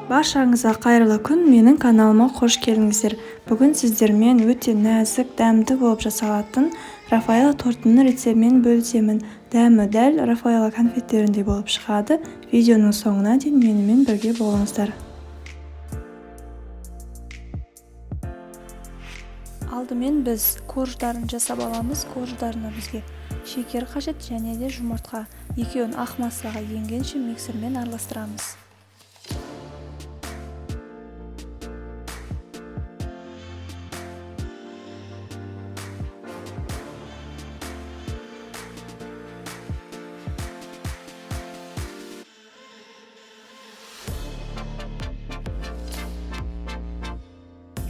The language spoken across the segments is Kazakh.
Баршаңызға қайырлы күн, менің каналыма қош келдіңіздер. Бүгін сіздермен өте нәзік, дәмді болып жасалатын Рафаэлло тортының рецептімен бөлісемін. Дәмі дәл Рафаэлло конфеттеріндей болып шығады. Видеоның соңына дейін менімен бірге болыңыздар. Алдымен біз корждарын жасап аламыз. Корждарына бізге шекер қажет және де жұмыртқа. Екеуін ақ массаға енгенше миксермен араластырамыз.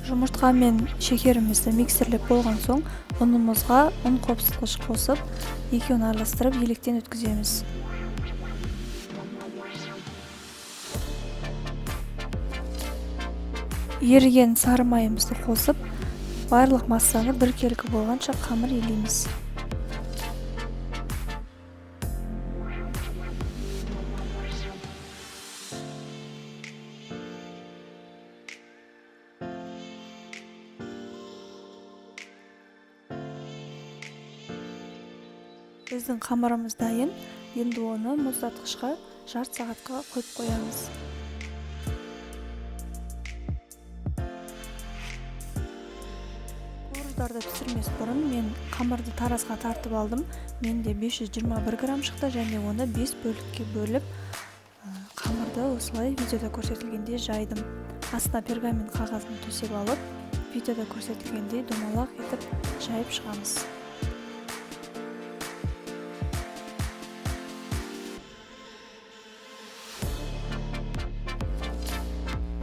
Жұмыртқа мен шекерімізді миксерлеп болған соң, ұнымызға ұн қопсытқыш қосып, екеуін араластырып електен өткіземіз. Еріген сары майымызды қосып, барлық массаны біркелкі болғанша қамыр илейміз. Біздің қамырымыз дайын. Енді оны мұздатқышқа жарты сағатқа қойып қоямыз. Корждарды пісірмес бұрын мен қамырды таразға тартып алдым. Менде 521 грамм шықты және оны 5 бөлікке бөліп, қамырды осылай видеода көрсетілгендей жайдым. Астына пергамент қағазын төсеп алып, видеода көрсетілгендей домалақ етіп жайып шығамыз.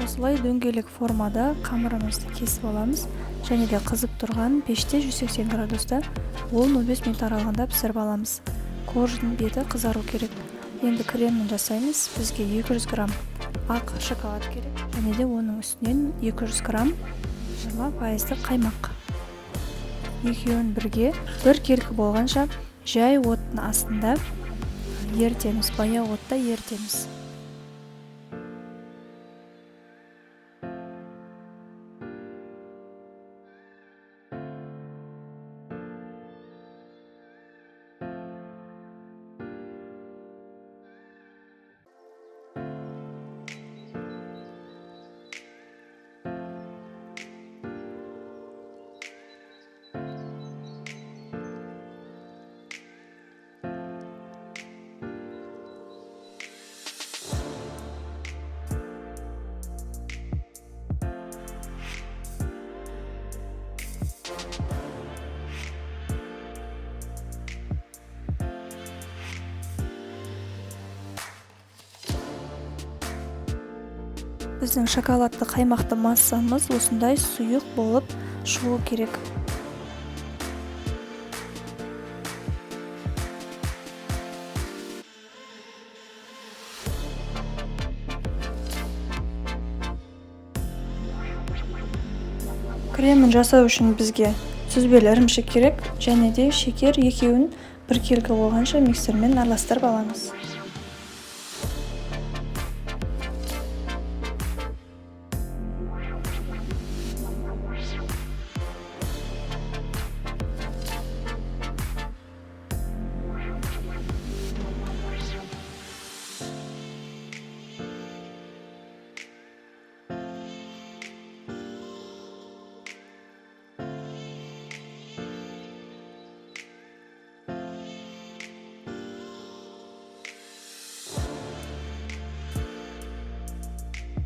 Осылай дөңгелек формада қамырымызды кесіп аламыз және де қызып тұрған пеште 180 градуста 10-15 минут аралығында пісіріп аламыз. Корждың беті қызару керек. Енді кремін жасаймыз. Бізге 200 грамм ақ шоколад керек және де оның үстінен 200 грамм 20% қаймақ. Екеуін бірге біркелкі болғанша жай оттың астында ерітеміз, баяу отта ерітеміз. Біздің шоколадты қаймақты массамыз осындай сұйық болып шығу керек. Кремін жасау үшін бізге сүзбелі ірімшік керек және де шекер, екеуін біркелкі болғанша миксермен араластырып аламыз.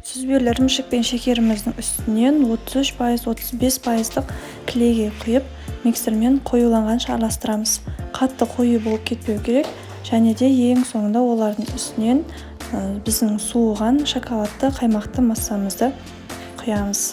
Сүзбелі ірімшік пен шекеріміздің үстінен 33%-35% клейге құйып, миксермен қоюланғанша араластырамыз. Қатты қою болып кетпеу керек және де ең соңында олардың үстінен біздің суыған шоколадты қаймақты массамызды құямыз.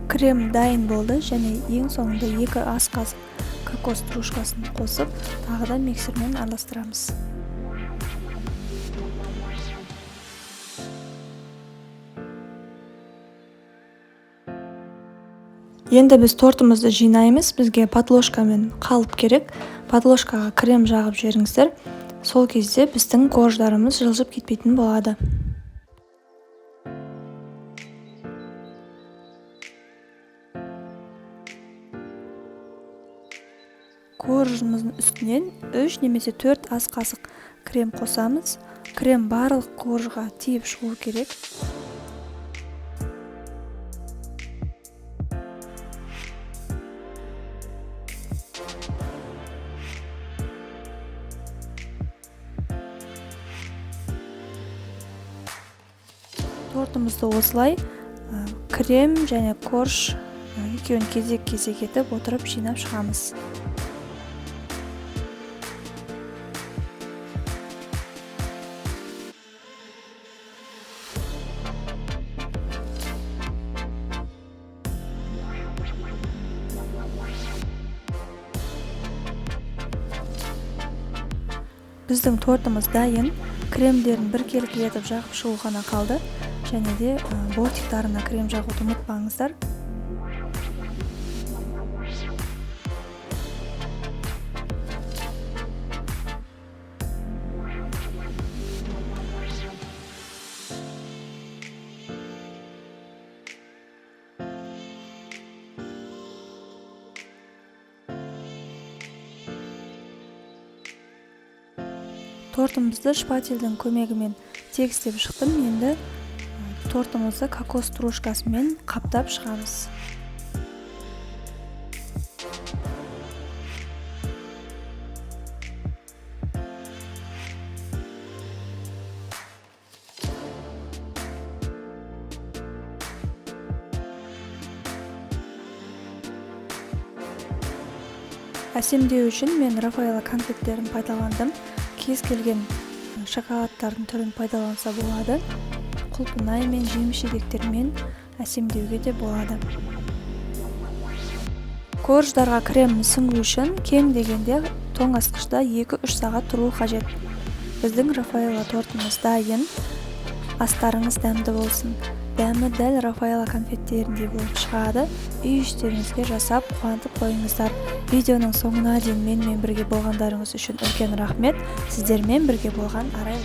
Крем дайын болды және ең соңында 2 ас қасық кокос стружкасын қосып, тағы да миксермен араластырамыз. Енді біз тортымызды жинаймыз. Бізге подложкамен қалып керек. Подложкаға крем жағып жіберіңіздер. Сол кезде біздің корждарымыз жылжып кетпейтін болады. Коржымыздың үстінен 3 немесе 4 ас қасық крем қосамыз. Крем барлық коржға тиіп шығу керек. Тортымызды осылай крем және корж екеуін кезек-кезек етіп отырып жинап шығамыз. Біздің тортымыз дайын. Кремдерін біркелкі етіп жағып шығу ғана қалды. Және де бортиктарына крем жағуды ұмытпаңыздар. Тортымызды шпательдің көмегімен тегістеп шықтым. Енді тортымызды кокос стружкасымен қаптап шығамыз. Әсемдеу үшін мен Рафаэлло конфеттерін пайдаландым. Кез келген шоколадтардың түрін пайдаланса болады. Құлпынай мен жеміс-жидектермен әсемдеуге де болады. Корждарға крем сіңу үшін кем дегенде тоңазытқышта 2-3 сағат тұру қажет. Біздің Рафаэлло тортымыз дайын. Астарыңыз дәмді болсын. Дәмі дәл Рафаэлло конфеттеріндей болып шығады. Үй іштеріңізге жасап қуантып қойыңыздар. Видеоның соңына дейін менімен бірге болғандарыңыз үшін үлкен рахмет. Сіздермен бірге болған Арай.